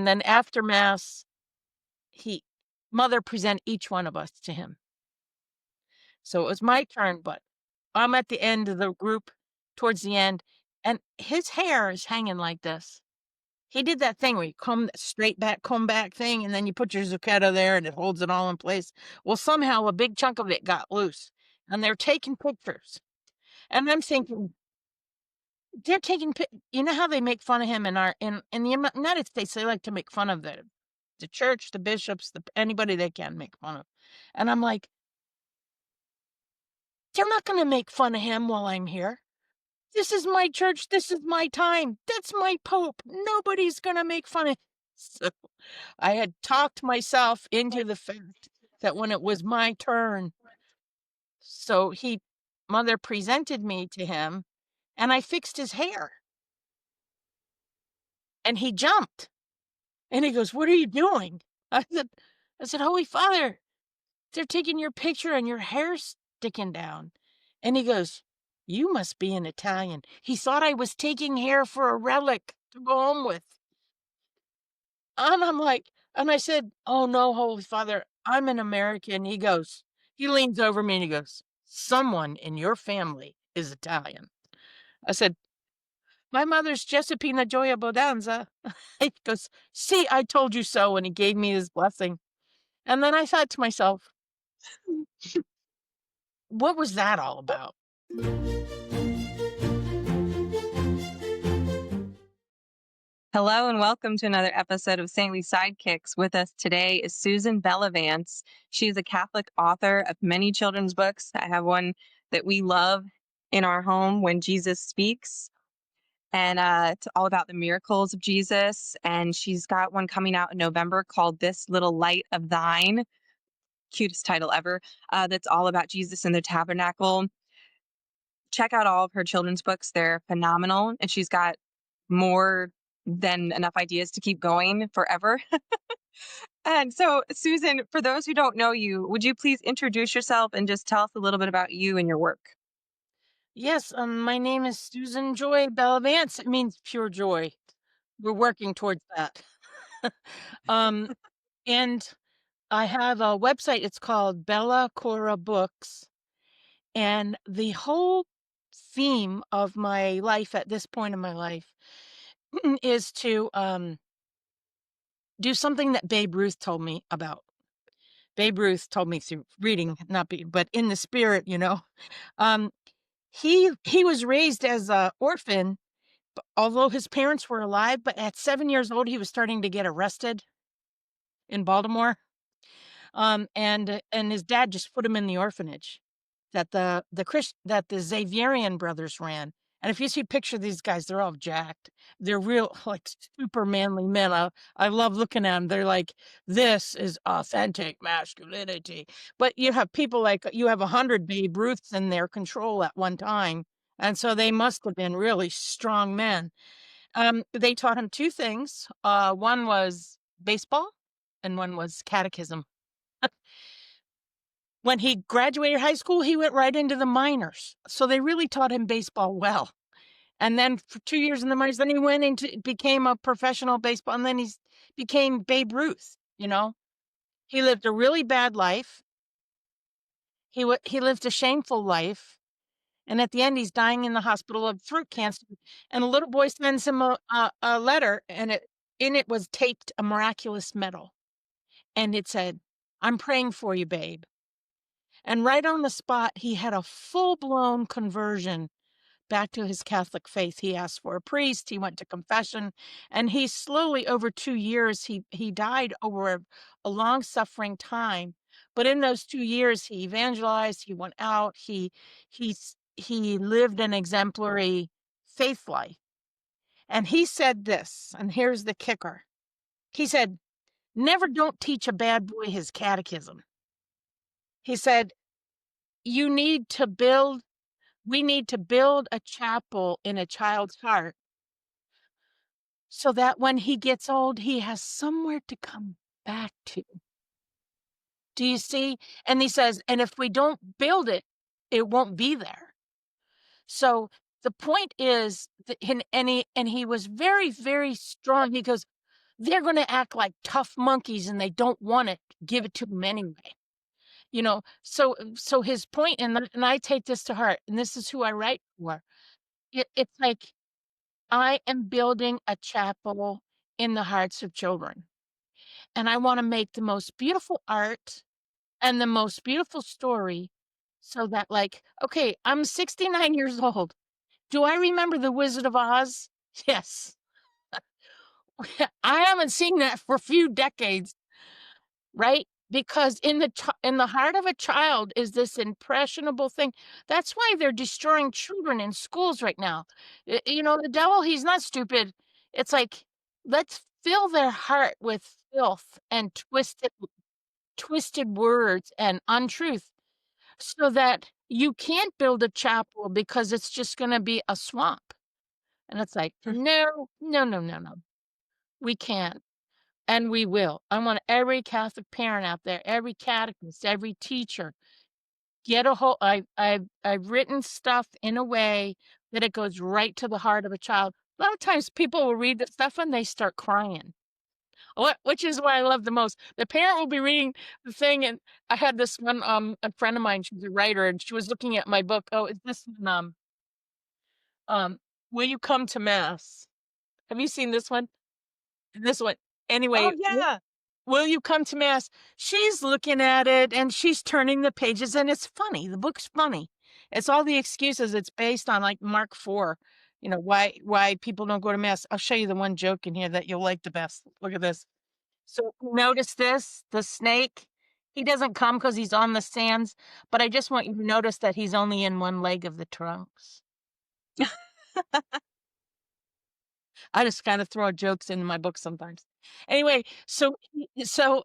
And then after Mass, he Mother present each one of us to him. So it was my turn, but I'm at the end of the group, towards the end, and his hair is hanging like this. He did that thing where you comb that straight back, comb back thing, and then you put your zucchetta there and it holds it all in place. Well, somehow a big chunk of it got loose, and they're taking pictures. And I'm thinking, they're taking you know how they make fun of him in the United States, they like to make fun of the church, the bishops, anybody they can make fun of. And I'm like, they're not gonna make fun of him while I'm here. This is my church, this is my time, that's my pope. Nobody's gonna make fun of. So I had talked myself into the fact that when it was my turn, so Mother presented me to him, and I fixed his hair, and he jumped, and he goes, "What are you doing?" I said, "Holy Father, they're taking your picture and your hair's sticking down." And he goes, "You must be an Italian." He thought I was taking hair for a relic to go home with. And I'm like, and I said, "Oh no, Holy Father, I'm an American." He leans over me and he goes, "Someone in your family is Italian." I said, "My mother's Giuseppina Gioia Bodanza." He goes, "See, I told you so." And he gave me his blessing. And then I thought to myself, what was that all about? Hello and welcome to another episode of Saintly Sidekicks. With us today is Susan Belavance. She is a Catholic author of many children's books. I have one that we love in our home, When Jesus Speaks, and it's all about the miracles of Jesus. And she's got one coming out in November called This Little Light of Thine, cutest title ever, that's all about Jesus in the tabernacle. Check out all of her children's books. They're phenomenal. And she's got more than enough ideas to keep going forever. And so, Susan, for those who don't know you, would you please introduce yourself and just tell us a little bit about you and your work? Yes, my name is Susan Joy Belavance. It means pure joy. We're working towards that. um, and I have a website. It's called Bella Cora Books. And the whole theme of my life at this point in my life is to do something that Babe Ruth told me about. Babe Ruth told me through reading, not be, but in the spirit, you know. Um, he was raised as a orphan, although his parents were alive. But at 7 years old, he was starting to get arrested in Baltimore. And his dad just put him in the orphanage that that the Xaverian brothers ran. And if you see a picture of these guys, they're all jacked. They're real, like, super manly men. I love looking at them. They're like, this is authentic masculinity. But you have people like, you have 100 Babe Ruths in their control at one time. And so they must have been really strong men. They taught him two things. One was baseball and one was catechism. When he graduated high school, he went right into the minors. So they really taught him baseball well. And then for 2 years in the minors, then he went into became a professional baseball, and then he's became Babe Ruth, you know? He lived a really bad life. He lived a shameful life, and at the end, he's dying in the hospital of throat cancer, and a little boy sends him a letter, and in it was taped a miraculous medal, and it said, "I'm praying for you, babe." And right on the spot, he had a full-blown conversion back to his Catholic faith. He asked for a priest, he went to confession, and he slowly, over 2 years, he died over a long-suffering time. But in those 2 years, he evangelized, he went out, he lived an exemplary faith life. And he said this, and here's the kicker. He said, "Never don't teach a bad boy his catechism." He said, "You need to build we need to build a chapel in a child's heart so that when he gets old, he has somewhere to come back to." Do you see? And he says, and if we don't build it, it won't be there. So the point is that, and he was very, very strong. He goes, they're gonna act like tough monkeys and they don't want it, give it to them anyway. So his point, and I take this to heart, and this is who I write for. It's like I am building a chapel in the hearts of children, and I wanna make the most beautiful art and the most beautiful story so that, like, okay, I'm 69 years old. Do I remember The Wizard of Oz? Yes. I haven't seen that for a few decades, right? Because in the heart of a child is this impressionable thing. That's why they're destroying children in schools right now. The devil, he's not stupid. It's like, let's fill their heart with filth and twisted words and untruth so that you can't build a chapel because it's just gonna be a swamp. And it's like, "No, no, no, no, no. We can't, and we will." I want every Catholic parent out there, every catechist, every teacher, get a hold. I've written stuff in a way that it goes right to the heart of a child. A lot of times people will read the stuff and they start crying. Which is what I love the most. The parent will be reading the thing, and I had this one, a friend of mine, she's a writer, and she was looking at my book. Oh, is this one, um, Will You Come to Mass? Have you seen this one? This one. Oh, Anyway, yeah. Will You Come to Mass? She's looking at it, and she's turning the pages, and it's funny. The book's funny. It's all the excuses. It's based on, like, Mark 4, why people don't go to mass. I'll show you the one joke in here that you'll like the best. Look at this. So notice this, the snake, he doesn't come because he's on the sands, but I just want you to notice that he's only in one leg of the trunks. I just kind of throw jokes into my book sometimes. Anyway, so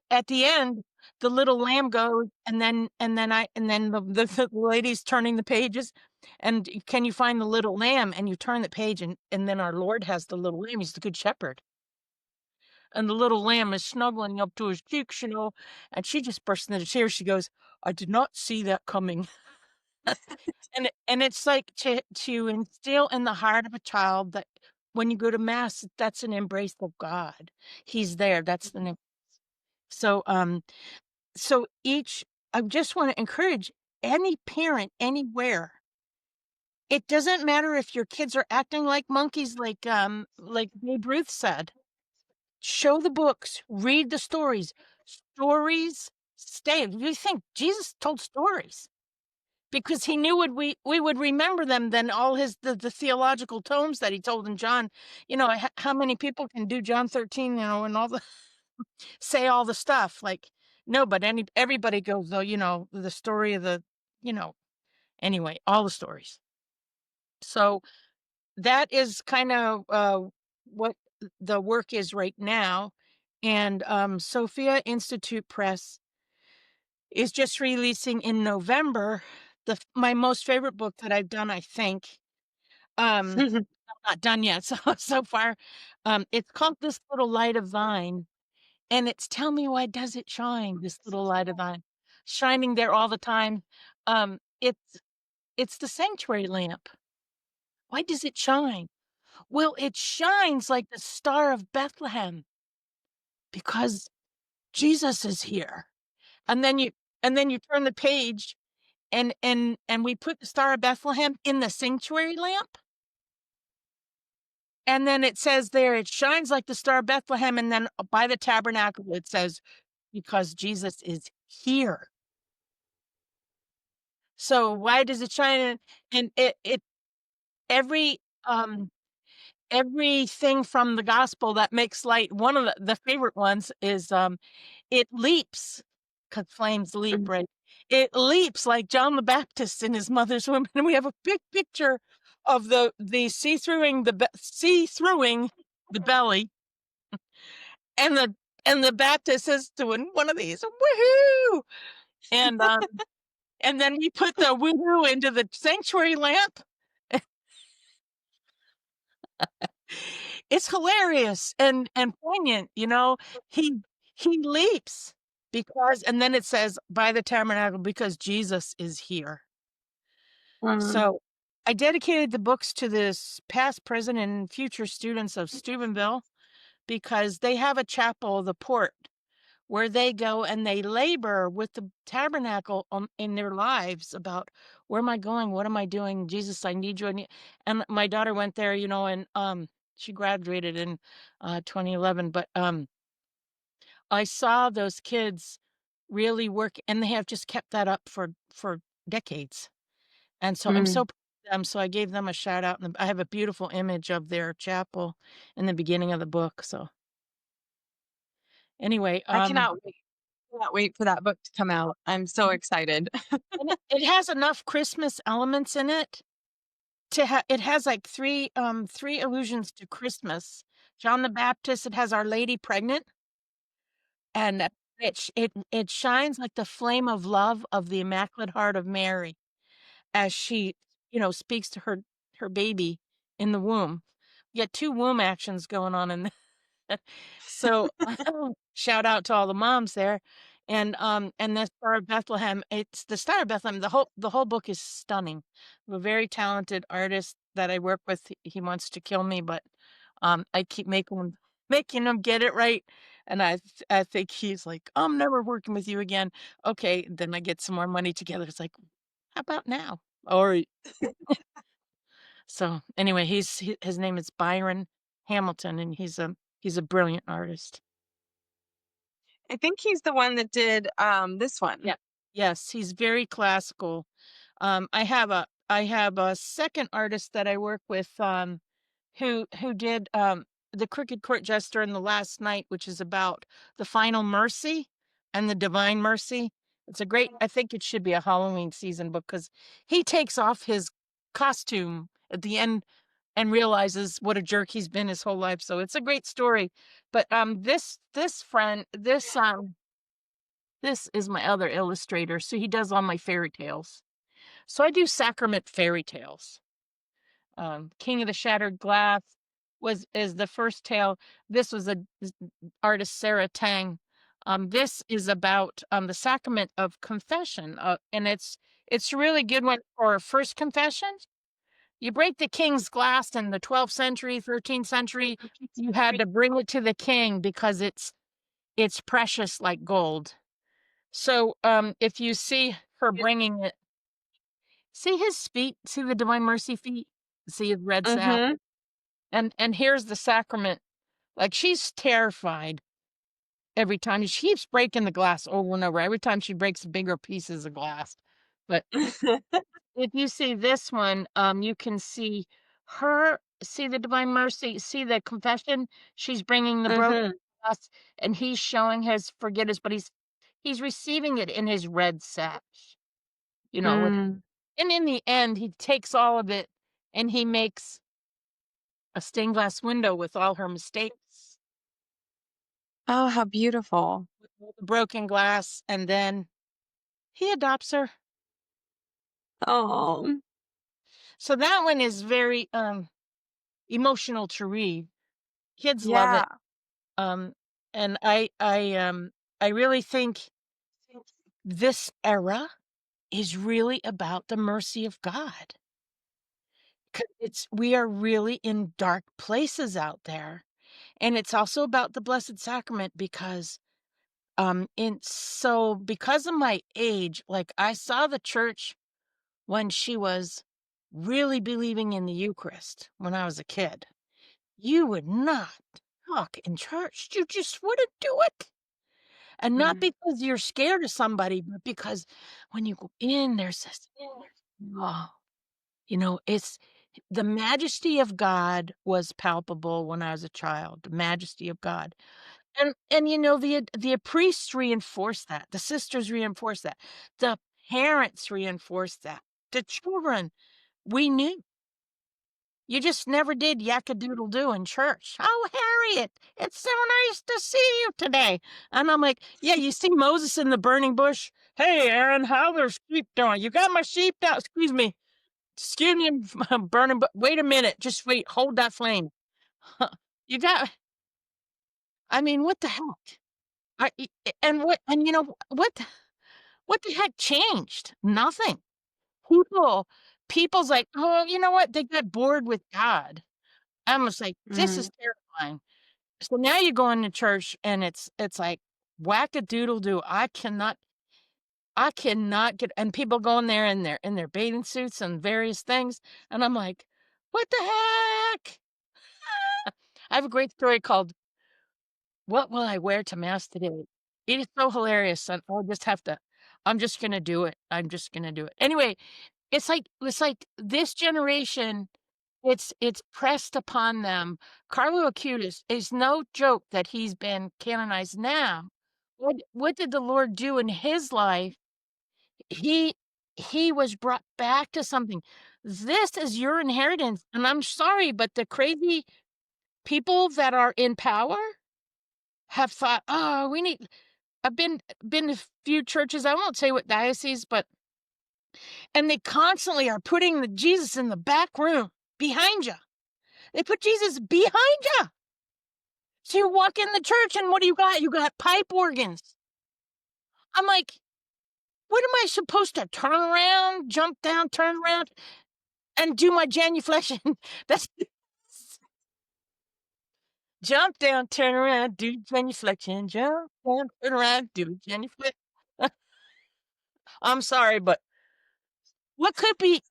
at the end, the little lamb goes, and then the lady's turning the pages, and can you find the little lamb? And you turn the page, and then our Lord has the little lamb. He's the good shepherd. And the little lamb is snuggling up to his cheeks, and she just bursts into tears. She goes, "I did not see that coming." And it's like to instill in the heart of a child that when you go to mass, that's an embrace of God. He's there. That's the name. So, so each I just want to encourage any parent anywhere. It doesn't matter if your kids are acting like monkeys, like Babe Ruth said. Show the books, read the stories. Stories stay. You think Jesus told stories because he knew we would remember them than all the theological tomes that he told in John. How many people can do John 13, and all the say all the stuff like no, but everybody goes though, the story of you know, anyway, all the stories. So that is kind of what the work is right now. And Sophia Institute Press is just releasing in November my most favorite book that I've done, I think. Not done yet, so far. It's called This Little Light of Thine, and it's Tell Me Why Does It Shine, This Little Light of Thine, shining there all the time. It's the sanctuary lamp. Why does it shine? Well, it shines like the Star of Bethlehem because Jesus is here. And then you turn the page and we put the Star of Bethlehem in the sanctuary lamp. And then it says there, it shines like the Star of Bethlehem. And then by the tabernacle, it says, because Jesus is here. So why does it shine? And every, um, everything from the gospel that makes light, one of the favorite ones is, it leaps, 'cause flames leap, right? It leaps like John the Baptist and his mother's womb, and we have a big picture of the see-throughing the belly, and the Baptist is doing one of these, "Woohoo!" And, and then we put the woohoo into the sanctuary lamp. It's hilarious and poignant. He he leaps because and then it says, "By the tabernacle, because Jesus is here." Mm. So, I dedicated the books to this past, present, and future students of Steubenville. because they have a chapel, the port, where they go and they labor with the tabernacle in their lives about, where am I going? What am I doing? Jesus, I need you. And my daughter went there, and she graduated in 2011. But I saw those kids really work, and they have just kept that up for decades. And so I'm Mm. so proud of them. So I gave them a shout out, and I have a beautiful image of their chapel in the beginning of the book. So anyway, I cannot wait for that book to come out. I'm so excited. and it has enough Christmas elements in it it has like three allusions to Christmas. John the Baptist, it has Our Lady pregnant, and it shines like the flame of love of the Immaculate Heart of Mary as she, speaks to her baby in the womb. You got 2 womb actions going on in So, shout out to all the moms there, and the Star of Bethlehem, it's the Star of Bethlehem, the whole book is stunning. A very talented artist that I work with, he wants to kill me, but, I keep making him get it right, and I think he's like, "I'm never working with you again." Okay, then I get some more money together, it's like, "How about now?" Or so, anyway, his name is Byron Hamilton, and he's a brilliant artist. I think he's the one that did this Yeah. one. Yes, he's very classical. I have a second artist that I work with, who did, The Crooked Court Jester and The Last Night, which is about the final mercy and the divine mercy. I think it should be a Halloween season book, because he takes off his costume at the end and realizes what a jerk he's been his whole life. So it's a great story. But this is my other illustrator, so he does all my fairy tales. So I do sacrament fairy tales. King of the Shattered Glass is the first tale. This was artist Sarah Tang. This is about the sacrament of confession, and it's a really good one for first confession. You break the king's glass in the 12th century, 13th century. You had to bring it to the king because it's precious like gold. So, if you see her bringing it, see his feet, see the Divine Mercy feet, see his red sap, Mm-hmm. and here's the sacrament. Like, she's terrified every time. She keeps breaking the glass over and over. Every time she breaks bigger pieces of glass. But if you see this one, you can see the Divine Mercy, see the confession. She's bringing the broken Mm-hmm. glass, and he's showing his forgiveness, but he's receiving it in his red sash. With Mm. and in the end, he takes all of it and he makes a stained glass window with all her mistakes, Oh, how beautiful. with all the broken glass, and then he adopts her. Oh, So that one is very emotional to read. Kids love yeah. it. Um and I really think this era is really about the mercy of God. 'Cause we are really in dark places out there. And it's also about the Blessed Sacrament because because of my age, like, I saw the church when she was really believing in the Eucharist when I was a kid. You would not talk in church. You just wouldn't do it. And not Mm. because you're scared of somebody, but because when you go in, there's this, oh, it's the majesty of God was palpable when I was a child, the majesty of God. And the priests reinforce that, the sisters reinforce that, the parents reinforce that, the children, we knew. You just never did yakka-doodle-doo in church. "Oh, Harriet, it's so nice to see you today." And I'm like, "Yeah, you see Moses in the burning bush? Hey, Aaron, how are sheep doing? You got my sheep down? Excuse me, I'm burning, but wait a minute, just wait, hold that flame." You got I mean, what the heck? I e and what and you know what the heck changed? Nothing. People people's like, "Oh, you know what? They got bored with God." I'm just like, "This is Mm. terrifying." So now you go into church and it's like whack-a-doodle-doo. I cannot get, and people go in there in their bathing suits and various things, and I'm like, "What the heck?" I have a great story called "What Will I Wear to Mass Today?" It is so hilarious, and I'm just gonna do it. I'm just gonna do it. Anyway, it's like this generation, it's pressed upon them. Carlo Acutis is no joke that he's been canonized now. What did the Lord do in his life? He he was brought back to something. This is your inheritance, and I'm sorry, but the crazy people that are in power have thought, "Oh, we need." I've been to a few churches, I won't say what diocese, but and they constantly are putting the Jesus in the back room behind you. They put Jesus behind you. So you walk in the church and what do you got? You got pipe organs. I'm like, what am I supposed to turn around, jump down, turn around, and do my genuflection? That's jump down, turn around, do genuflection, jump down, turn around, do genuflection. I'm sorry, but what could be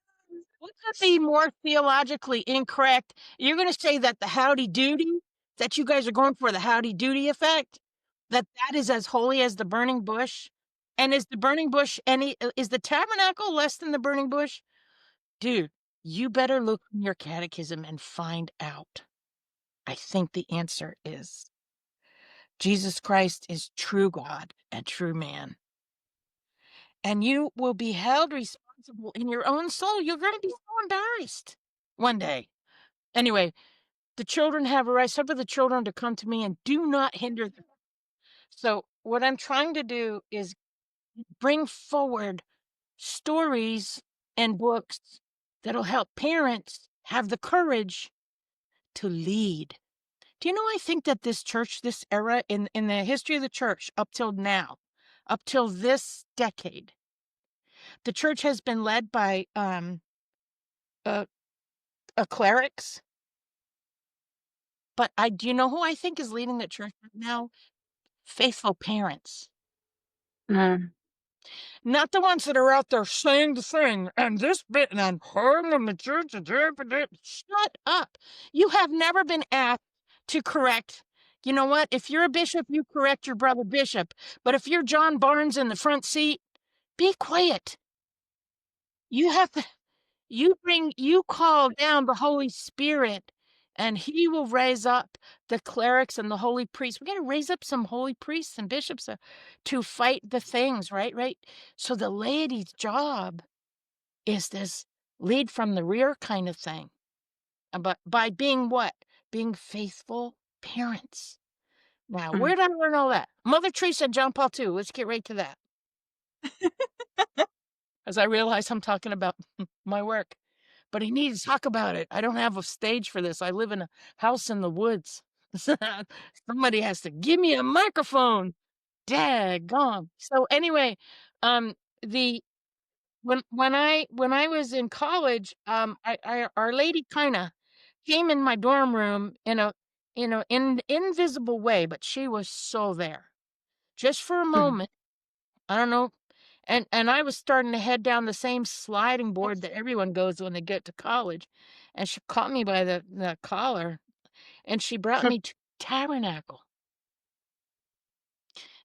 what could be more theologically incorrect? You're gonna say that the howdy doody, that you guys are going for the howdy doody effect, that is as holy as the burning bush? And is the burning bush is the tabernacle less than the burning bush? Dude, you better look in your catechism and find out. I think the answer is Jesus Christ is true God and true man. And you will be held responsible in your own soul. You're gonna be so embarrassed one day. Anyway, the children have a right, some of the children to come to me and do not hinder them. So what I'm trying to do is bring forward stories and books that'll help parents have the courage to lead. Do you know, I think that this church, this era in the history of the church up till now, up till this decade, the church has been led by a, a clerics. But do you know who I think is leading the church right now? Faithful parents. Mm. Not the ones that are out there saying the thing and this bit and I'm hurting in the church. Shut up. You have never been asked to correct. You know what? If you're a bishop, you correct your brother bishop. But if you're John Barnes in the front seat, be quiet. You have to, you call down the Holy Spirit and he will raise up the clerics and the holy priests. We got to raise up some holy priests and bishops to fight the things, right? Right. So the laity's job is this lead from the rear kind of thing. But by being what? Being faithful parents. Now, Mm. where did I learn all that? Mother Teresa and John Paul II. Let's get right to that. As I realize I'm talking about my work. But I need to talk about it. I don't have a stage for this. I live in a house in the woods. Somebody has to give me a microphone. Daggone. So anyway, the when I was in college, I Our Lady kinda came in my dorm room in a invisible way, but she was so there. Just for a Mm. moment. I don't know. And I was starting to head down the same sliding board that everyone goes when they get to college, and she caught me by the collar, and she brought me to tabernacle.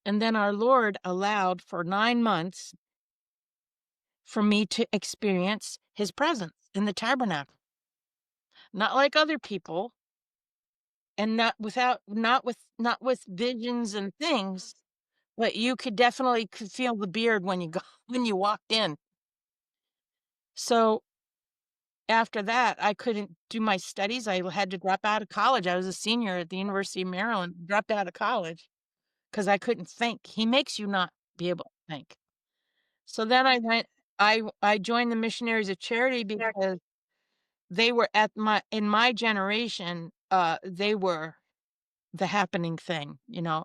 And then our Lord allowed for 9 months for me to experience his presence in the tabernacle. Not like other people, and not with visions and things, but you could feel the beard when you when you walked in. So after that, I couldn't do my studies. I had to drop out of college. I was a senior at the University of Maryland, dropped out of college because I couldn't think. He makes you not be able to think. So then I joined the Missionaries of Charity because they were in my generation, they were the happening thing,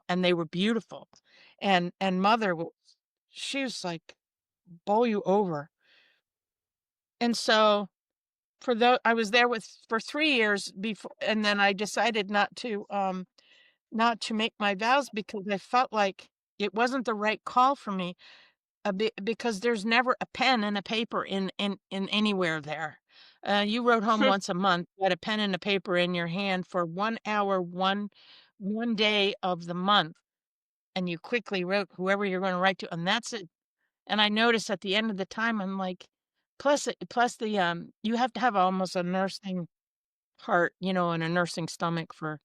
and they were beautiful. And mother was she was like bowl you over. And so I was there for 3 years before, and then I decided not to. not to make my vows because I felt like it wasn't the right call for me, because there's never a pen and a paper in anywhere there. You wrote home once a month, you had a pen and a paper in your hand for 1 hour, one day of the month, and you quickly wrote whoever you're gonna write to, and that's it. And I noticed at the end of the time, I'm like plus the, you have to have almost a nursing heart, and a nursing stomach for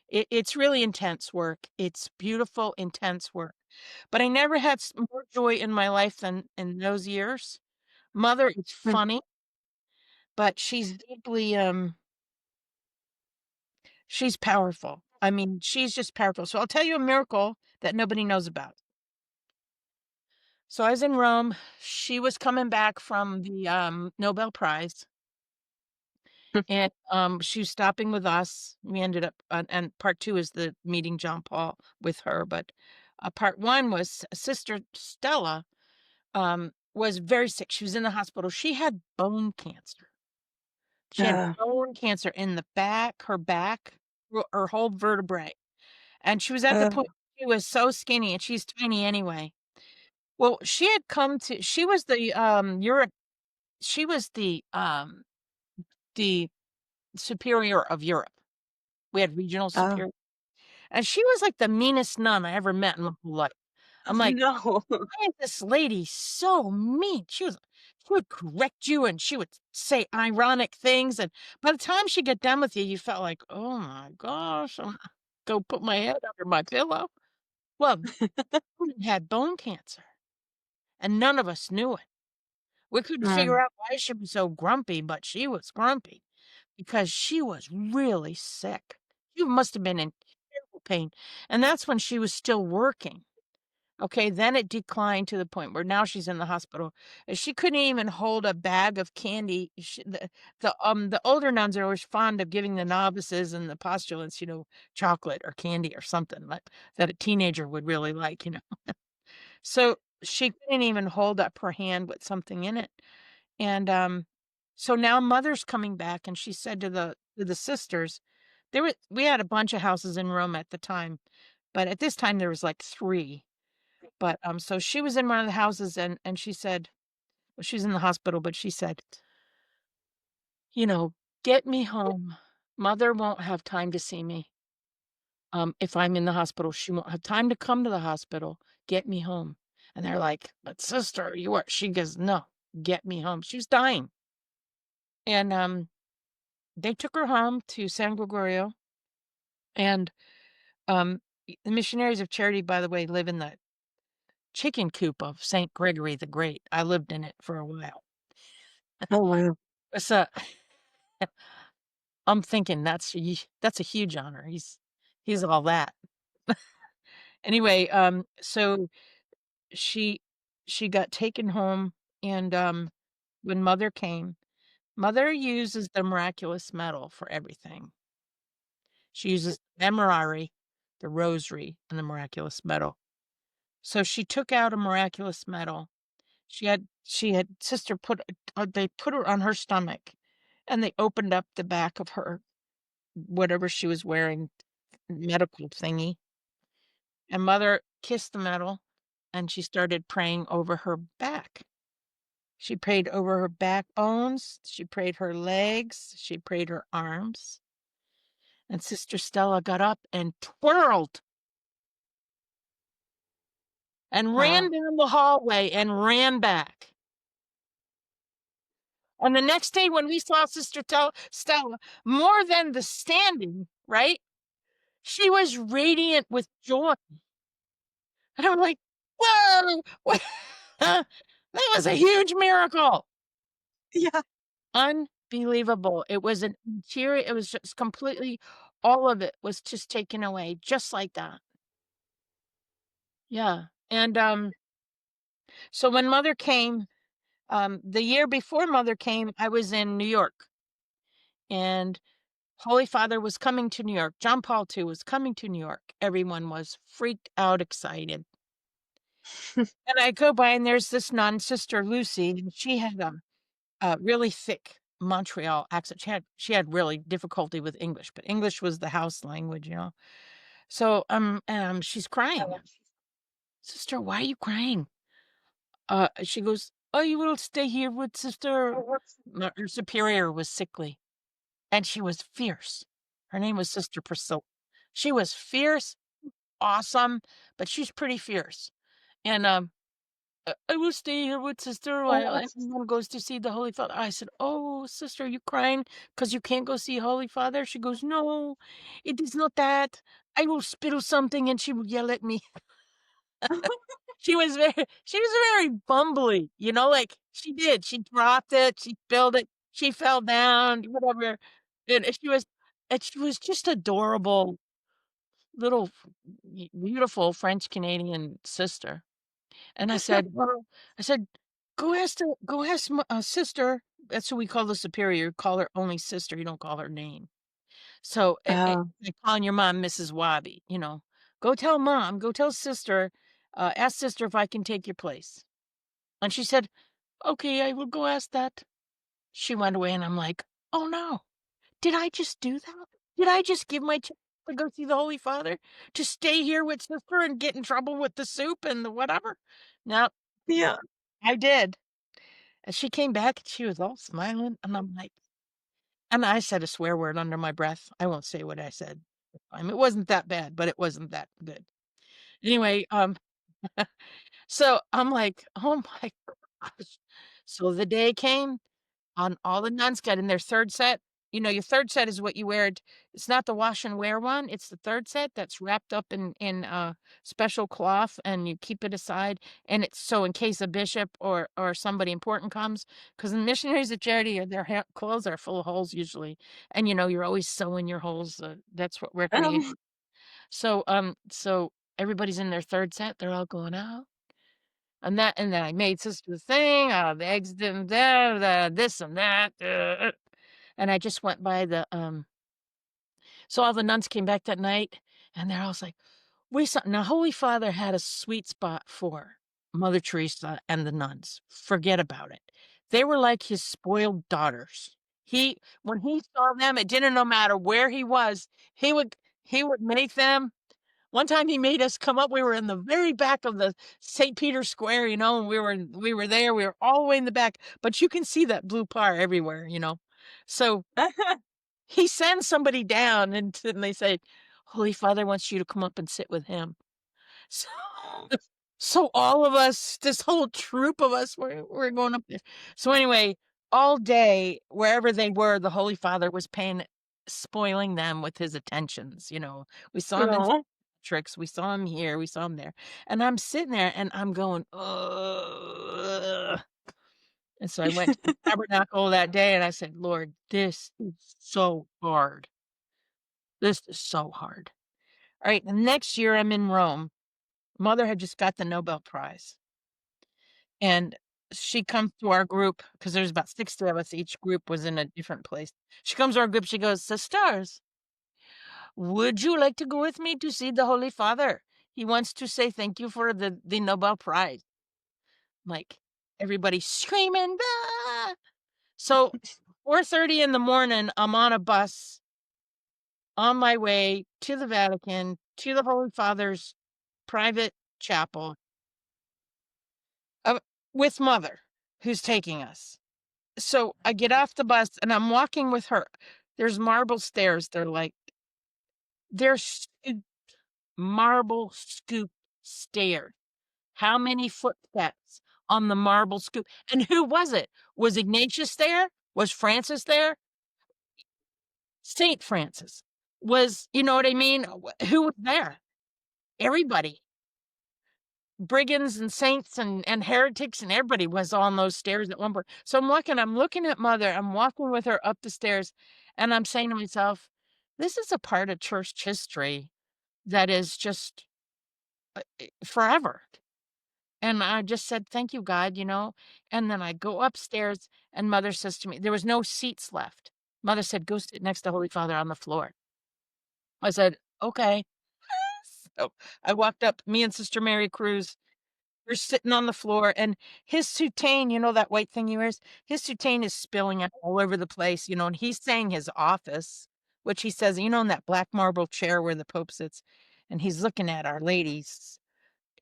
it's really intense work. It's beautiful, intense work. But I never had more joy in my life than in those years. Mother is Mm. funny, but she's deeply, she's powerful. I mean, she's just powerful. So I'll tell you a miracle that nobody knows about. So I was in Rome. She was coming back from the Nobel Prize, and she was stopping with us. We ended up, and part two is the meeting John Paul with her. But part one was Sister Stella was very sick. She was in the hospital. She had bone cancer. She had Uh, bone cancer in the back, her back, her whole vertebrae. And she was at the uh, point she was so skinny and she's tiny anyway. Well, she had come to she was the Europe she was the superior of Europe. We had regional oh, superior. And she was like the meanest nun I ever met in my whole life. I'm like, no. why is this lady so mean? She would correct you and she would say ironic things, and by the time she get done with you, you felt like, "Oh my gosh, I'm go put my head under my pillow." Well, woman had bone cancer, and none of us knew it. We couldn't figure Mm. out why she was so grumpy, but she was grumpy because she was really sick. She must have been in terrible pain, and that's when she was still working. Okay, then it declined to the point where now she's in the hospital. She couldn't even hold a bag of candy. The older nuns are always fond of giving the novices and the postulants, chocolate or candy or something like that a teenager would really like. So she couldn't even hold up her hand with something in it. And so now mother's coming back, and she said to the sisters, we had a bunch of houses in Rome at the time, but at this time there was like three. But, so she was in one of the houses and she said well, she's in the hospital, but she said, you know, "Get me home. Mother won't have time to see me. If I'm in the hospital, she won't have time to come to the hospital. Get me home." And they're like, "But sister, you are" she goes, "No, get me home." She was dying. And, they took her home to San Gregorio, and, the Missionaries of Charity, by the way, live in the chicken coop of Saint Gregory the Great. I lived in it for a while. Oh, wow. It's a I'm thinking that's a huge honor. He's all that. Anyway, so she she got taken home, and, when mother uses the miraculous medal for everything. She uses the memorare, the rosary, and the miraculous medal. So she took out a miraculous medal. She had sister they put her on her stomach, and they opened up the back of her whatever she was wearing, medical thingy, and mother kissed the medal, and she started praying over her back. She prayed over her backbones, she prayed her legs, she prayed her arms, and Sister Stella got up and twirled and ran Wow. down the hallway and ran back. And the next day when we saw Sister Stella, more than the standing, right? She was radiant with joy. And I'm like, "Whoa! That was a huge miracle." Yeah. Unbelievable. It was just completely all of it was just taken away just like that. Yeah. And, so when mother came, the year before mother came, I was in New York, and Holy Father was coming to New York. John Paul II was coming to New York. Everyone was freaked out excited. And I go by and there's this nun, Sister Lucie, and she had, a really thick Montreal accent. She had really difficulty with English, but English was the house language. So, she's crying. "Sister, why are you crying?" She goes, "Oh, you will stay here with sister." Her superior was sickly, and she was fierce. Her name was Sister Priscilla. She was fierce, awesome, but she's pretty fierce. And, I will stay here with sister while everyone goes to see the Holy Father." I said, "Oh, sister, are you crying because you can't go see Holy Father?" She goes, "No, it is not that. I will spill something," and she would yell at me. She was very bumbly, like, she dropped it, she spilled it, she fell down, whatever, and she was just adorable, little, beautiful French Canadian sister. And I said, go ask sister." That's what we call the superior, you call her only sister, you don't call her name. So, Oh, like calling your mom Mrs. Wabi, "Go tell mom, go tell sister, ask sister if I can take your place." And she said, "Okay, I will go ask that." She went away and I'm like, "Oh, no. Did I just do that? Did I just give my chance to go see the Holy Father? To stay here with sister and get in trouble with the soup and the whatever?" No, yeah. I did. And she came back and she was all smiling, and I'm like, and I said a swear word under my breath. I won't say what I said. It wasn't that bad, but it wasn't that good. Anyway, so I'm like, "Oh my gosh." So the day came, on all the nuns got in their 3rd set. Your 3rd set is what you wear it's not the wash and wear one, it's the 3rd set that's wrapped up in special cloth, and you keep it aside, and it's so in case a bishop or somebody important comes, because the missionaries of charity, their clothes are full of holes usually, and, you're always sewing your holes, that's what we're created. Um, So everybody's in their 3rd set, they're all going out. And then I made sister thing, the eggs didn't this and that, and I just went by so all the nuns came back that night, and they're all like, "We saw." Now, Holy Father had a sweet spot for Mother Teresa and the nuns. Forget about it. They were like his spoiled daughters. When he saw them, it didn't no matter where he was, he would make them. One time he made us come up, we were in the very back of the St. Peter's Square, and we were there, we were all the way in the back, but you can see that blue par everywhere. So, he sends somebody down and they say, "Holy Father wants you to come up and sit with him." So so all of us, this whole troop of us, we're going up there. So anyway, all day, wherever they were, the Holy Father was spoiling them with his attentions. We saw him in no. tricks. We saw him here, we saw him there. And I'm sitting there and I'm going, "Ugh." And so I went to the tabernacle that day and I said, "Lord, this is so hard. This is so hard." All right, the next year I'm in Rome. Mother had just got the Nobel Prize. And she comes to our group because there's about 60 of us. Each group was in a different place. She comes to our group. She goes, "Sisters, would you like to go with me to see the Holy Father? He wants to say thank you for the Nobel Prize." Like everybody screaming. "Ah!" So 4:30 in the morning, I'm on a bus on my way to the Vatican to the Holy Father's private chapel, uh, with Mother, who's taking us. So I get off the bus and I'm walking with her. There's marble stairs. They're marble scoop stairs. How many footsteps on the marble scoop? And who was it? Was Ignatius there? Was Francis there? Saint Francis. You know what I mean? Who was there? Everybody. Brigands and saints and heretics and everybody was on those stairs at one point. So I'm looking at Mother, I'm walking with her up the stairs, and I'm saying to myself, "This is a part of church history that is just, forever." And I just said, "Thank you, God," and then I go upstairs, and Mother says to me there was no seats left. Mother said, "Go sit next to Holy Father on the floor." I said, "Okay." So I walked up, me and Sister Mary Cruz. We're sitting on the floor, and his soutane, that white thing he wears? His soutane is spilling out all over the place, and he's saying his office, which he says, in that black marble chair where the Pope sits, and he's looking at Our Lady's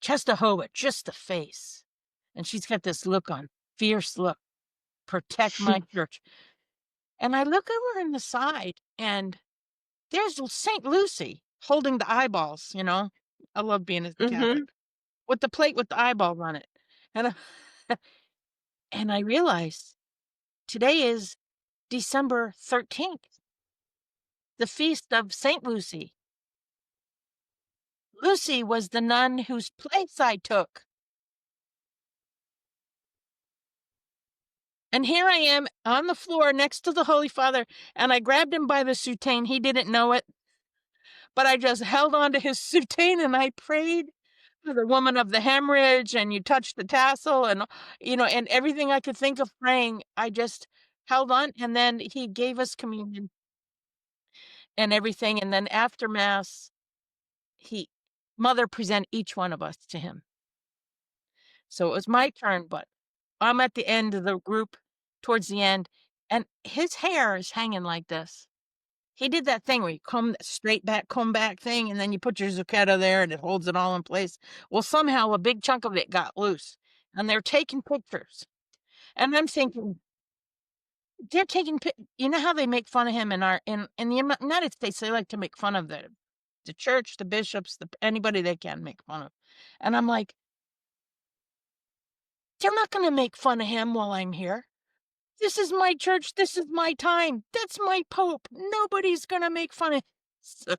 Czestochowa, just the face, and she's got this look on, fierce look, "Protect my church." And I look over in the side, and there's Saint Lucie holding the eyeballs, you know? I love being a Catholic. Mhm. With the plate with the eyeballs on it. And I and I realized today is December 13th, the feast of Saint Lucie. Lucie was the nun whose place I took. And here I am on the floor next to the Holy Father, and I grabbed him by the soutane. He didn't know it, but I just held on to his soutane and I prayed for the woman of the hemorrhage, and you touched the tassel, and, and everything I could think of praying, I just held on, and then he gave us communion and everything, and then after Mass, he Mother present each one of us to him. So it was my turn, but I'm at the end of the group, towards the end, and his hair is hanging like this. He did that thing where you comb that straight back, comb back thing, and then you put your zucchetta there and it holds it all in place. Well, somehow a big chunk of it got loose, and they're taking pictures. And I'm thinking, they're taking you know how they make fun of him in the United States, they like to make fun of the church, the bishops, anybody they can make fun of. And I'm like, they're not gonna make fun of him while I'm here. This is my church, this is my time, that's my pope. Nobody's gonna make fun of so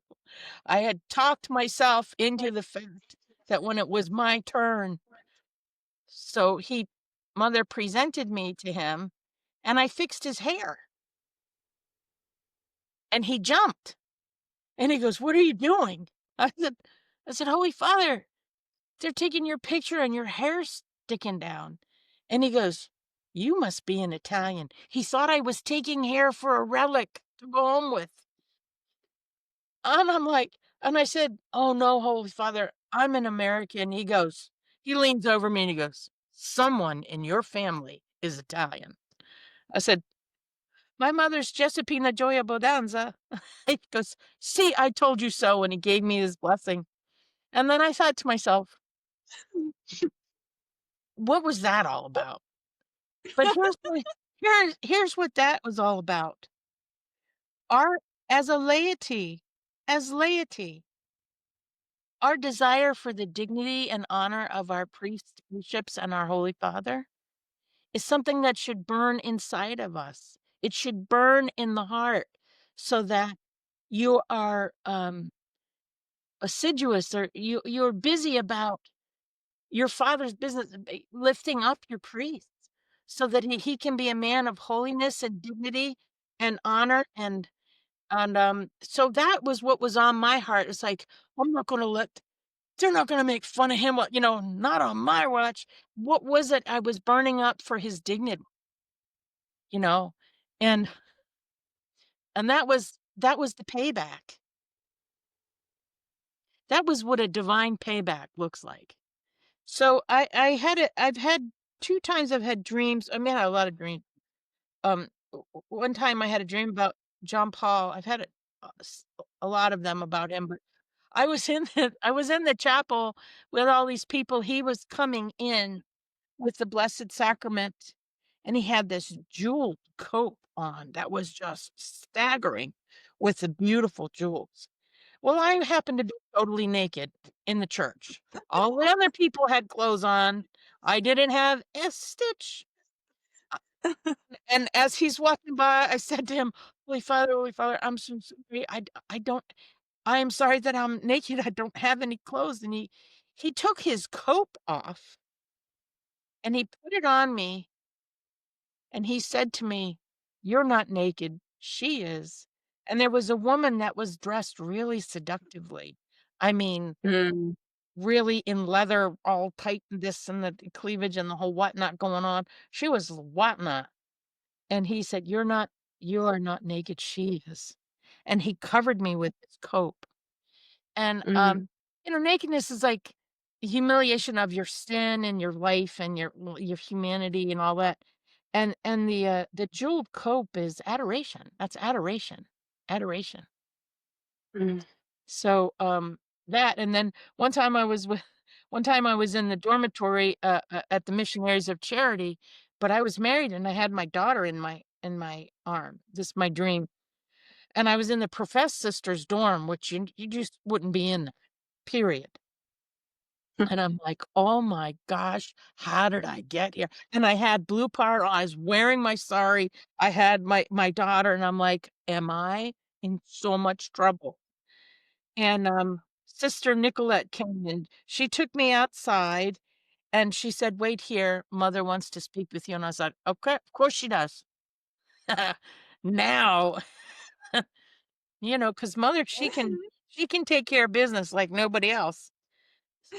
I had talked myself into the fact that when it was my turn, so Mother presented me to him, and I fixed his hair, and he jumped, and he goes, "What are you doing?" I said, "Holy Father, they're taking your picture and your hair's sticking down." And he goes, "You must be an Italian." He thought I was taking hair for a relic to go home with. And I'm like, and I said, "Oh no, Holy Father, I'm an American." He leans over me and he goes, "Someone in your family is Italian." I said, "My mother's Giuseppina Gioia Bodanza." He goes, "See, I told you so." And he gave me his blessing. And then I thought to myself, what was that all about? But here's what that was all about. Our as a laity, as laity, our desire for the dignity and honor of our priests, bishops, and our Holy Father is something that should burn inside of us. It should burn in the heart so that you are assiduous, or you're busy about your Father's business, lifting up your priests so that he can be a man of holiness and dignity and honor, and so that was what was on my heart. It's like, I'm not gonna let they're not gonna make fun of him, not on my watch. What was it I was burning up for his dignity, you know? And that was the payback. That was what a divine payback looks like. So I've had 2 times I've had dreams. I mean, I had a lot of dreams. One time I had a dream about John Paul. I've had a lot of them about him, but I was in the chapel with all these people. He was coming in with the Blessed Sacrament, and he had this jeweled coat on that was just staggering with the beautiful jewels. Well, I happened to be totally naked in the church. All the other people had clothes on. I didn't have a stitch. And as he's walking by, I said to him, Holy Father, I'm so sorry. I don't, I am sorry that I'm naked. I don't have any clothes." And he took his coat off and he put it on me, and he said to me, "You're not naked. She is." And there was a woman that was dressed really seductively. I mean, Mm. really in leather, all tight, and this and the cleavage and the whole whatnot going on. She was whatnot. And he said, you are not naked, she is." And he covered me with his coat. And, Mm. nakedness is like humiliation of your sin and your life and your humanity and all that. And the jeweled cope is adoration. That's adoration. Adoration. Mm. So, That, and then one time I was in the dormitory, at the Missionaries of Charity, but I was married and I had my daughter in my arm. This my dream. And I was in the professed sisters dorm, which you just wouldn't be in there, period. And I'm like, "Oh my gosh, how did I get here?" And I had blue powder on, I was wearing my sari, I had my daughter, and I'm like, "Am I in so much trouble?" And, Sister Nicolette came and she took me outside, and she said, "Wait here, mother wants to speak with you." And I was like, "Okay, of course she does." Now, because mother, she can take care of business like nobody else.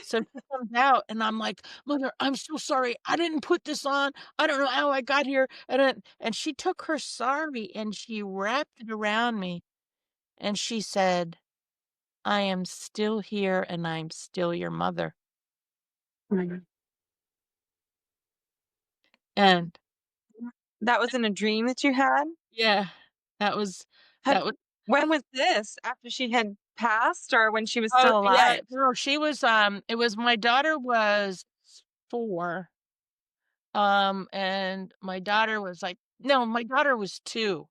So she comes out and I'm like, "Mother, I'm so sorry. I didn't put this on. I don't know how I got here." And she took her sari and she wrapped it around me and she said, "I am still here and I'm still your mother." Mhm. And That was in a dream that you had? yeah, that was Had that was When was this? After she had passed or when she was oh, still yeah, alive? no, she was, it was my daughter was 4, and my daughter was like no, my daughter was 2,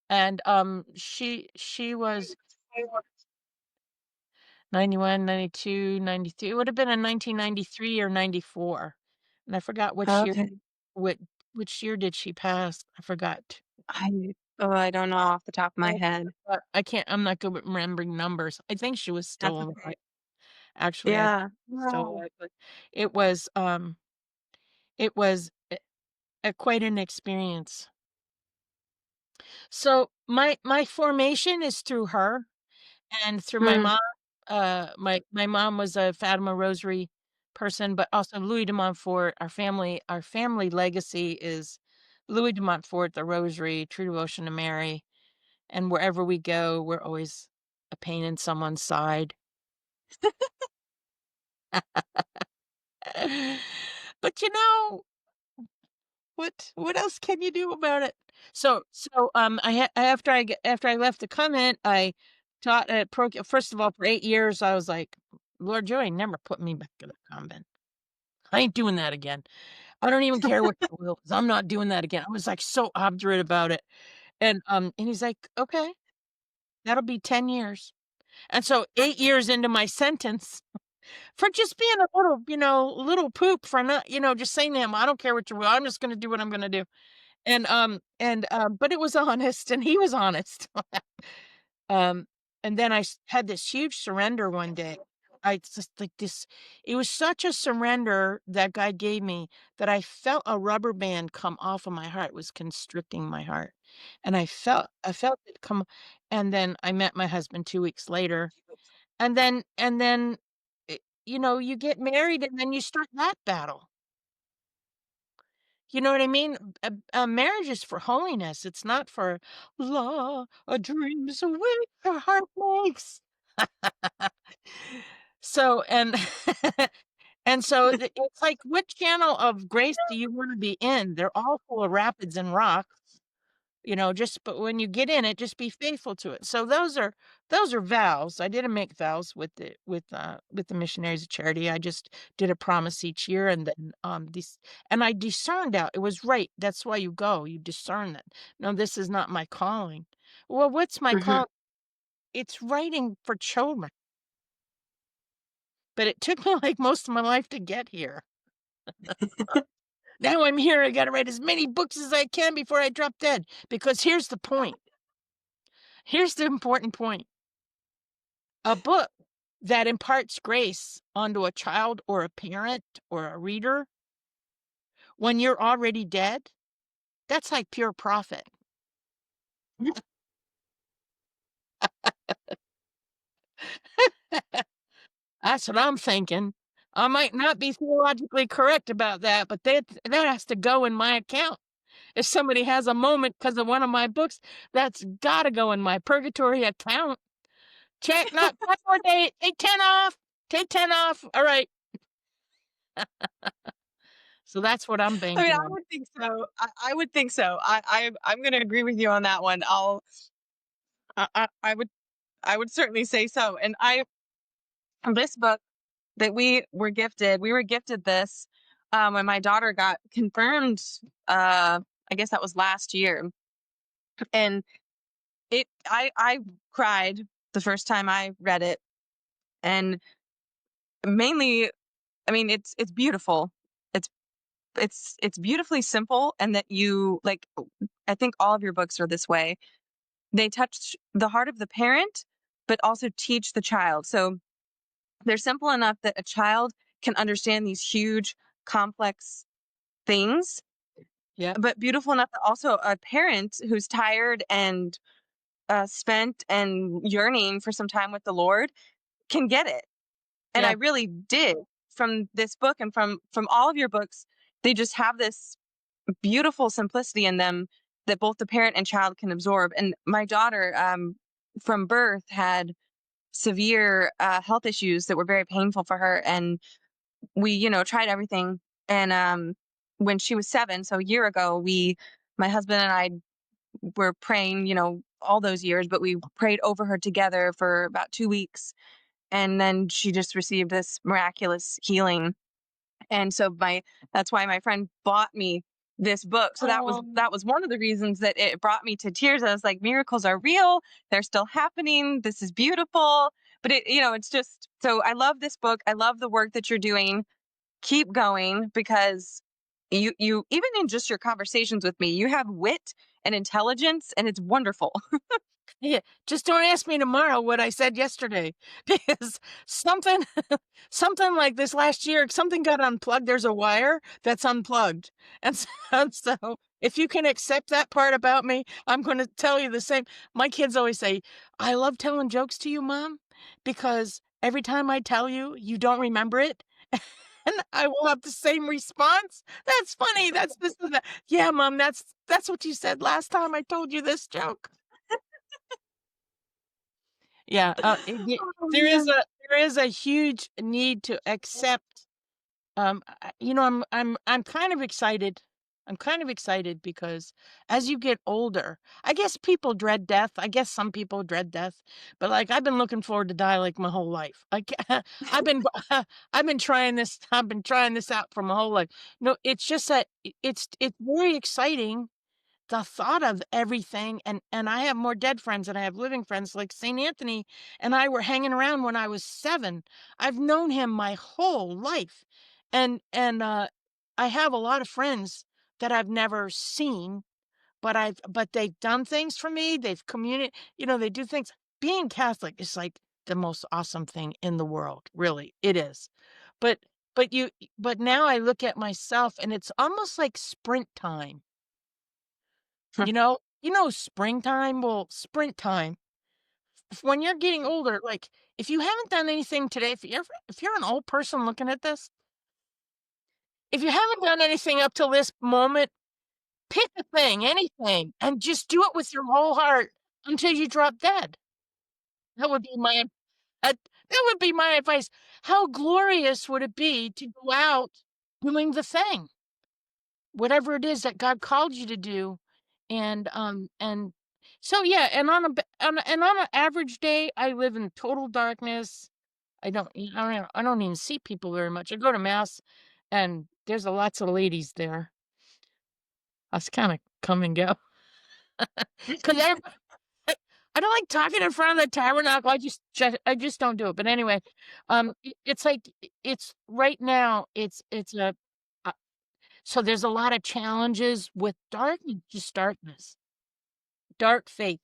and, she was 91, 92, 93. It would have been in 1993 or 94, and I forgot Okay. what which year did she pass? I forgot. I don't know off the top of my Oh, head. I can't I'm not good with remembering numbers. I think she was That's still okay. alive. Actually, I think Yeah. she was still Wow. alive, but it was, um, it was quite an experience. So, my formation is through her and through my Mm. mom. My mom was a Fatima Rosary person, but also Louis de Montfort. Our family legacy is Louis de Montfort, the Rosary, true devotion to Mary, and wherever we go, we're always a pain in someone's side. But, what else can you do about it? After I left the convent, I taught at first of all, for 8 years, I was like, "Lord, Joy, never put me back in the convent. I ain't doing that again. I don't even care what your will is. I'm not doing that again." I was, like, so obdurate about it, and he's like, "Okay, that'll be 10 years." And so 8 years into my sentence, for just being a little poop for not just saying to him, "I don't care what your will, I'm just gonna do what I'm gonna do." But it was honest, and he was honest. Um, and then had this huge surrender one day. I just like this it was such a surrender that God gave me that I felt a rubber band come off of my heart, it was constricting my heart. And I felt it come and then I met my husband 2 weeks later. And then, you get married and then you start that battle. You know what I mean? Marriage is for holiness. It's not for "La a dreams away her heart makes." So, and and so it's like, what channel of grace do you wanna be in? They're all full of rapids and rocks. Just but when you get in it, just be faithful to it. So those are vows. I didn't make vows with the missionaries of charity. I just did a promise each year and then this and I discerned out it was right. That's why you go. You discern that. No, this is not my calling. Well, what's my Mhm. calling? It's writing for children. But it took me like most of my life to get here. Now I'm here. I gotta write as many books as I can before I drop dead. Because here's the point. Here's the important point. A book that imparts grace onto a child or a parent or a reader when you're already dead, that's like pure profit. That's what I'm thinking. I might not be theologically correct about that, but that has to go in my account. If somebody has a moment because of one of my books, that's gotta go in my purgatory account. Check, not 1 more day. Take 10 off. Take 10 off. All right. So that's what I'm I mean, banking I on. would think so. I would think so. I'm gonna agree with you on that one. I would certainly say so. And This book that we were gifted this when my daughter got confirmed. I guess that was last year, and I cried the first time I read it, and mainly, I mean, it's beautiful. It's it's beautifully simple, and that you like. I think all of your books are this way. They touch the heart of the parent, but also teach the child. So they're simple enough that a child can understand these huge, complex things, Yeah, but beautiful enough that also a parent who's tired and spent and yearning for some time with the Lord can get it. And I yeah, really did from this book and from all of your books. They just have this beautiful simplicity in them that both the parent and child can absorb. And my daughter, from birth, had severe health issues that were very painful for her, and we, tried everything. And when she was 7, so a year ago, my husband and I were praying, all those years, but we prayed over her together for about 2 weeks, and then she just received this miraculous healing. And so my that's why my friend bought me this book. So that was one of the reasons that it brought me to tears. I was like, miracles are real. They're still happening. This is beautiful. But it's just, so I love this book. I love the work that you're doing. Keep going, because you even in just your conversations with me, you have wit and intelligence, and it's wonderful. yeah. Just don't ask me tomorrow what I said yesterday, because something something like this last year, something got unplugged. There's a wire that's unplugged. And so, and so if you can accept that part about me, I'm going to tell you the same. My kids always say, I love telling jokes to you, Mom, because every time I tell you, you don't remember it. And I will have the same response. That's funny. That's this and that. Yeah, Mom, that's what you said last time I told you this joke. Yeah, Oh there is man. a huge need to accept. I'm kind of excited. I'm kind of excited because as you get older, I guess people dread death. I guess some people dread death, but like I've been looking forward to die like my whole life. Like I've been I've been trying this. I've been trying this out for my whole life. No, it's just that it's very exciting, the thought of everything. And I have more dead friends than I have living friends. Like St. Anthony and I were hanging around when I was 7. I've known him my whole life. And I have a lot of friends that I've never seen, but they've done things for me. They've they do things. Being Catholic is like the most awesome thing in the world. Really, it is. But but you but now I look at myself and it's almost like sprint time. Springtime? Well, sprint time. When you're getting older, like, if you haven't done anything today, if you're an old person looking at this, if you haven't done anything up till this moment, pick a thing, anything, and just do it with your whole heart until you drop dead. That would be my that would be my advice. How glorious would it be to go out doing the thing? Whatever it is that God called you to do. And so, yeah, and on an average day, I live in total darkness. I don't even see people very much. I go to mass, and there's a lots of ladies there. I was kinda come and go, 'cause I don't like talking in front of the tabernacle. I just don't do it. But anyway, it's like it's right now, it's a uh, so there's a lot of challenges with darkness, dark faith.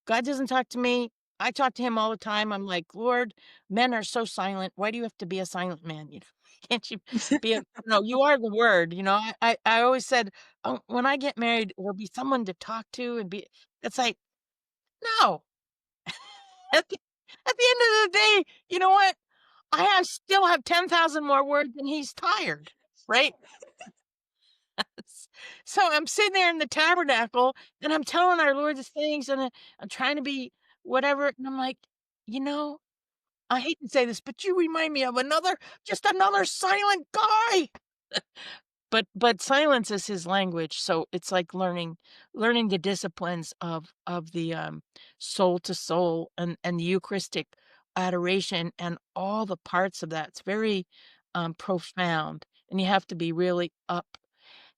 God doesn't talk to me. I talk to him all the time. I'm like, Lord, men are so silent. Why do you have to be a silent man? Can't you be a, no, you are the word. I always said, oh, when I get married, there'll be someone to talk to it's like, no, at the, at the end of the day, you know what? Still have 10,000 more words and he's tired, right? So I'm sitting there in the tabernacle and I'm telling our Lord the things and I'm trying to be whatever. And I'm like, you know, I hate to say this, but you remind me of just another silent guy. But silence is his language. So it's like learning the disciplines of the soul to soul and the Eucharistic adoration and all the parts of that. It's very, profound, and you have to be really up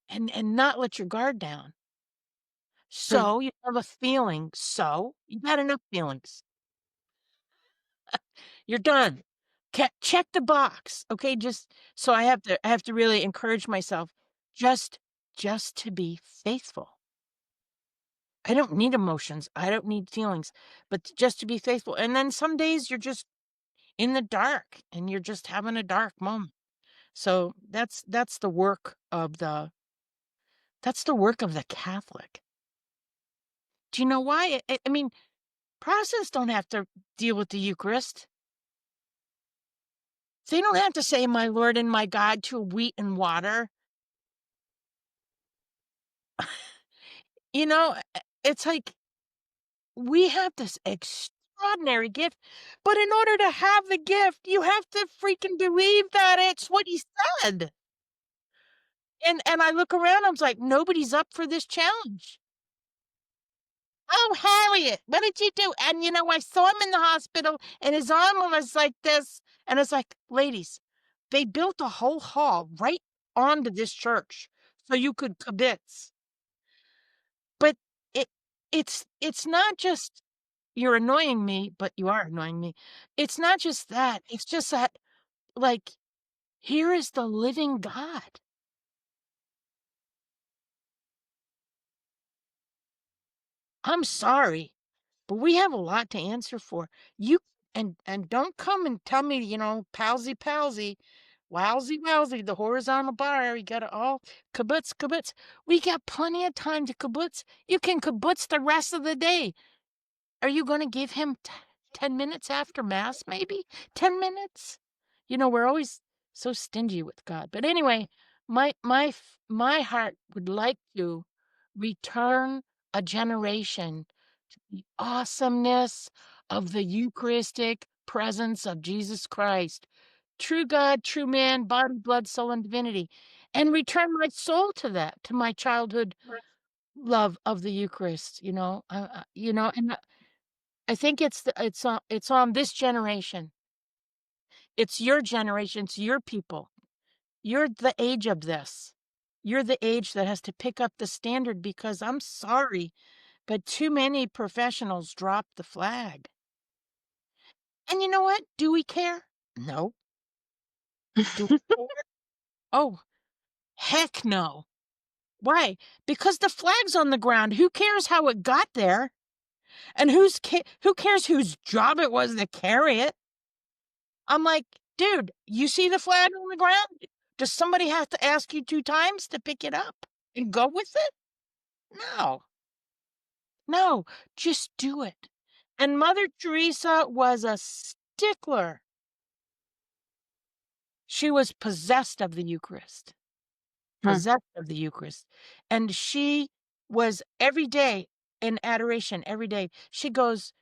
and not let your guard down. Hmm. So, you have a feeling, so you've had enough feelings. You're done. Check the box, okay? Just so I have to really encourage myself just just to be faithful. I don't need emotions. I don't need feelings, but just to be faithful. And then some days you're just in the dark and you're just having a dark moment. So that's the work of the Catholic. Do you know why? I mean, Protestants don't have to deal with the Eucharist. They don't have to say my Lord and my God to wheat and water. You know, it's like we have this extraordinary gift, but in order to have the gift, you have to freaking believe that it's what he said. And I look around, I was like, nobody's up for this challenge. Oh, Harriet, what did you do? And I saw him in the hospital and his arm was like this. And it's like, ladies, they built a whole hall right onto this church so you could kibitz. But it it's not just you're annoying me, but you are annoying me. It's not just that. It's just that, like, here is the living God. I'm sorry, but we have a lot to answer for. You and don't come and tell me, palsy, palsy, wowsy, wowsy, the horizontal bar. You gotta all kibbutz, kibbutz. We got plenty of time to kibbutz. You can kibbutz the rest of the day. Are you gonna give him 10 minutes after mass, maybe? 10 minutes? We're always so stingy with God. But anyway, my heart would like to return a generation to the awesomeness of the Eucharistic presence of Jesus Christ, true God, true man, body, blood, soul, and divinity, and return my soul to that, to my childhood love of the Eucharist, and I think it's on this generation. It's your generation, it's your people. You're the age of this. You're the age that has to pick up the standard because I'm sorry, but too many professionals drop the flag. And you know what? Do we care? No. Do we care? Oh, heck no. Why? Because the flag's on the ground. Who cares how it got there? And who cares whose job it was to carry it? I'm like, "Dude, you see the flag on the ground? Does somebody have to ask you 2 times to pick it up and go with it? No. No, just do it." And Mother Teresa was a stickler. She was possessed of the Eucharist, Hmm. possessed of the Eucharist, and she was every day in adoration, every day. She goes,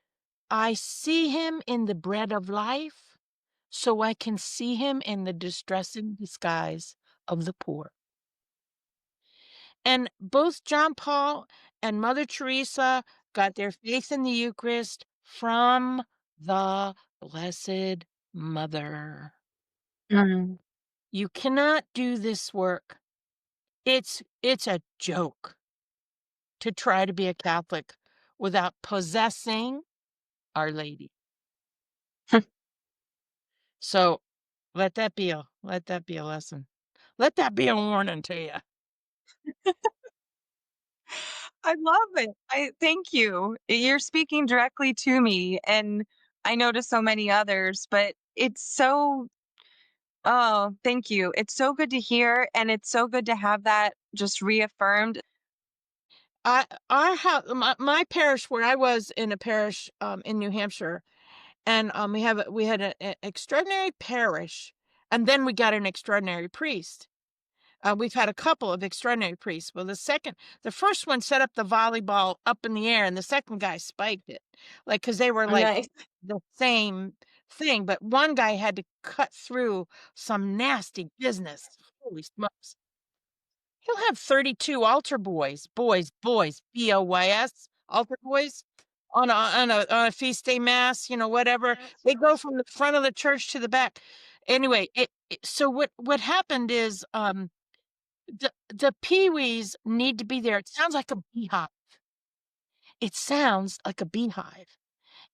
"I see him in the bread of life, so I can see him in the distressing disguise of the poor." And both John Paul and Mother Teresa got their faith in the Eucharist from the Blessed Mother. Hmm. You cannot do this work. It's a joke to try to be a Catholic without possessing Our Lady. So let that be a lesson. Let that be a warning to you. I love it. I thank you. You're speaking directly to me, and I know to so many others, but it's so oh, thank you. It's so good to hear, and it's so good to have that just reaffirmed. My parish where I was in a parish in New Hampshire, and we had an extraordinary parish, and then we got an extraordinary priest. We've had a couple of extraordinary priests. Well, the first one set up the volleyball up in the air, and the second guy spiked it, like because they were like Nice. the same thing. But one guy had to cut through some nasty business. Holy smokes! He'll have 32 altar boys, boys, boys, boys, altar boys. on a feast day mass, whatever. They go from the front of the church to the back. Anyway, so what happened is, the peewees need to be there. It sounds like a beehive. It sounds like a beehive,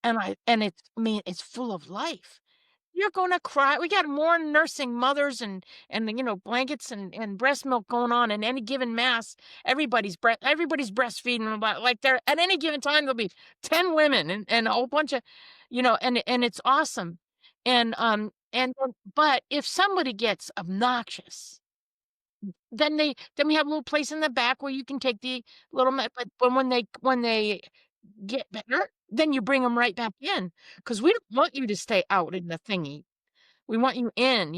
and it's I mean, it's full of life. You're gonna cry. We got more nursing mothers and blankets and breast milk going on in any given mass. Everybody's breastfeeding about like there at any given time there'll be 10 women and a whole bunch of and it's awesome. But if somebody gets obnoxious, then we have a little place in the back where you can take the little but when they get better, then you bring them right back in because we don't want you to stay out in the thingy. We want you in,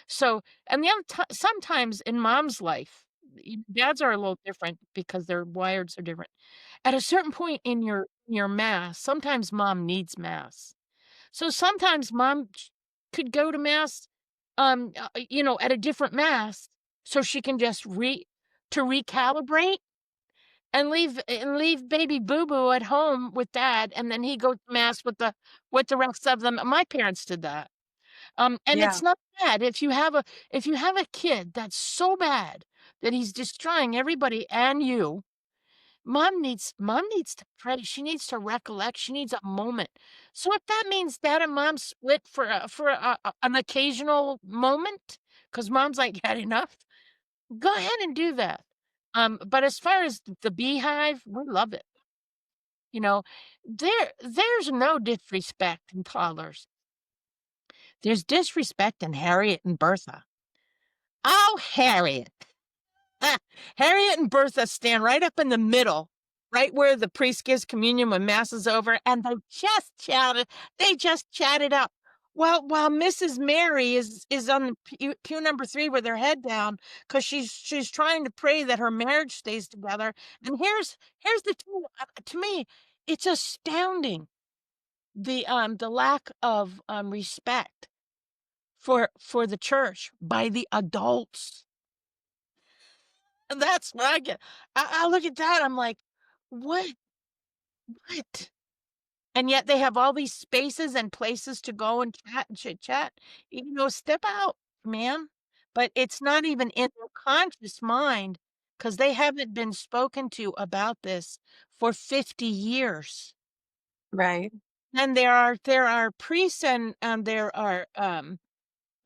so and the other sometimes in mom's life, dads are a little different because their wires are different. At a certain point in your mass, sometimes mom needs mass. So sometimes mom could go to mass, at a different mass so she can just recalibrate and leave baby boo boo at home with dad, and then he goes to mass with the rest of them. My parents did that. And Yeah. it's not bad if you have a kid that's so bad that he's destroying everybody and you. Mom needs to pray. She needs to recollect. She needs a moment. So if that means dad and mom split an occasional moment, because mom's like had enough, go ahead and do that. But as far as the beehive, we love it. You know, there's no disrespect in toddlers. There's disrespect in Harriet and Bertha. Oh, Harriet. Ah, Harriet and Bertha stand right up in the middle, right where the priest gives communion when mass is over, and they just chatted up. While Mrs. Mary is on the pew number 3 with her head down because she's trying to pray that her marriage stays together. And here's the thing, to me, it's astounding the lack of respect for the church by the adults. And that's what I get. I look at that, I'm like, "What? What?" And yet they have all these spaces and places to go and chat and chit chat. Step out, man. But it's not even in their conscious mind because they haven't been spoken to about this for 50 years. Right. And there are priests and there are,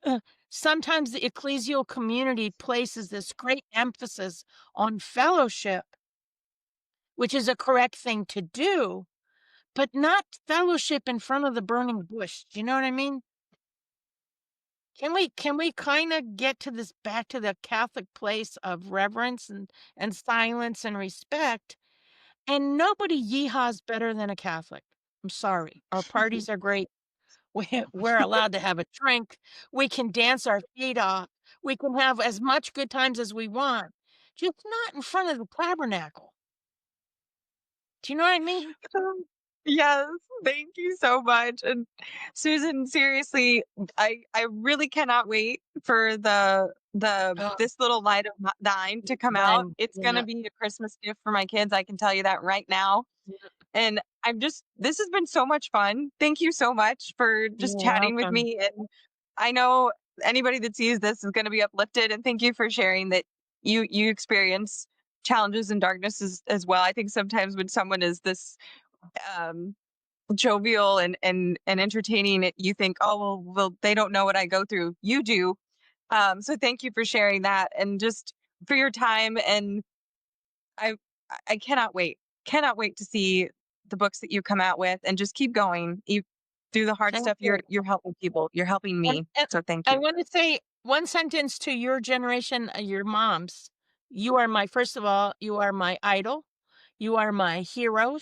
uh, sometimes the ecclesial community places this great emphasis on fellowship, which is a correct thing to do, but not fellowship in front of the burning bush. Do you know what I mean? Can we kinda get to this back to the Catholic place of reverence and silence and respect? And nobody yeehaws better than a Catholic. I'm sorry. Our parties are great. We're allowed to have a drink. We can dance our feet off. We can have as much good times as we want, just not in front of the tabernacle. Do you know what I mean? Yes, thank you so much. And Susan, seriously, I really cannot wait for the Oh, This Little Light of Thine to come out. mine. It's gonna Yeah. be a Christmas gift for my kids. I can tell you that right now. Yeah. And this has been so much fun. Thank you so much for just You're chatting with welcome. me. And I know anybody that sees this is going to be uplifted. And thank you for sharing that you experience challenges and darkness as well. I think sometimes when someone is this um, jovial and entertaining, you think, oh well, they don't know what I go through. You do. So thank you for sharing that and just for your time. And I I cannot wait to see the books that you come out with and just keep going. You do the hard Thank stuff. you. You're helping people. You're helping And me. and So thank I you. wanna say one sentence to your generation, your moms. You are my first of all, you are my idol. You are my hero,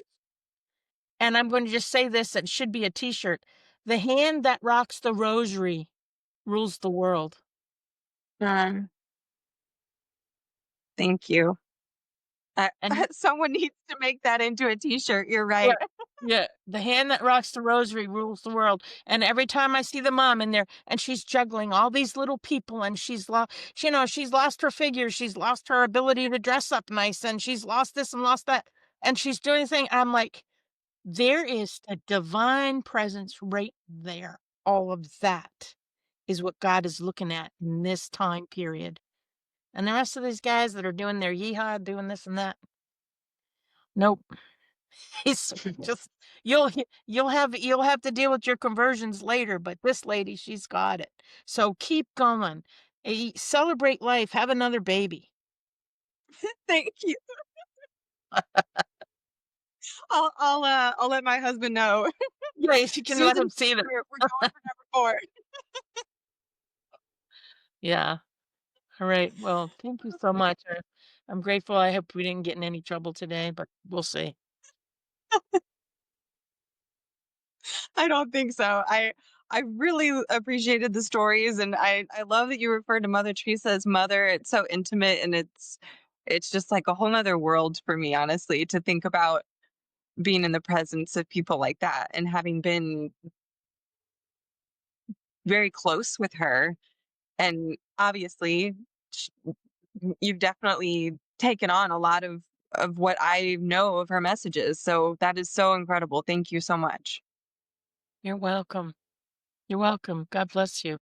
and I'm going to just say this, it should be a T-shirt. The hand that rocks the rosary rules the world. Um, Thank you. And Someone needs to make that into a T-shirt. You're yeah, right. yeah, the hand that rocks the rosary rules the world, and every time I see the mom in there, and she's juggling all these little people, and she's lost her figure, she's lost her ability to dress up nice, and she's lost this and lost that, and she's doing thing. I'm like, There is a divine presence right there. All of that is what God is looking at in this time period. And the rest of these guys that are doing their yeehaw, doing this and that, nope. It's just you'll have to deal with your conversions later, but this lady, she's got it. So keep going. Celebrate life. Have another baby. Thank you. I'll let my husband know. Yeah, if you can let Susan, him see that. we're going for number 4. Yeah. All right. Well, thank you so much. I'm grateful. I hope we didn't get in any trouble today, but we'll see. I don't think so. I really appreciated the stories, and I love that you referred to Mother Teresa as mother. It's so intimate, and it's just like a whole nother world for me, honestly, to think about being in the presence of people like that and having been very close with her. And obviously, sh- you've definitely taken on a lot of what I know of her messages. So that is so incredible. Thank you so much. You're welcome. You're welcome. God bless you.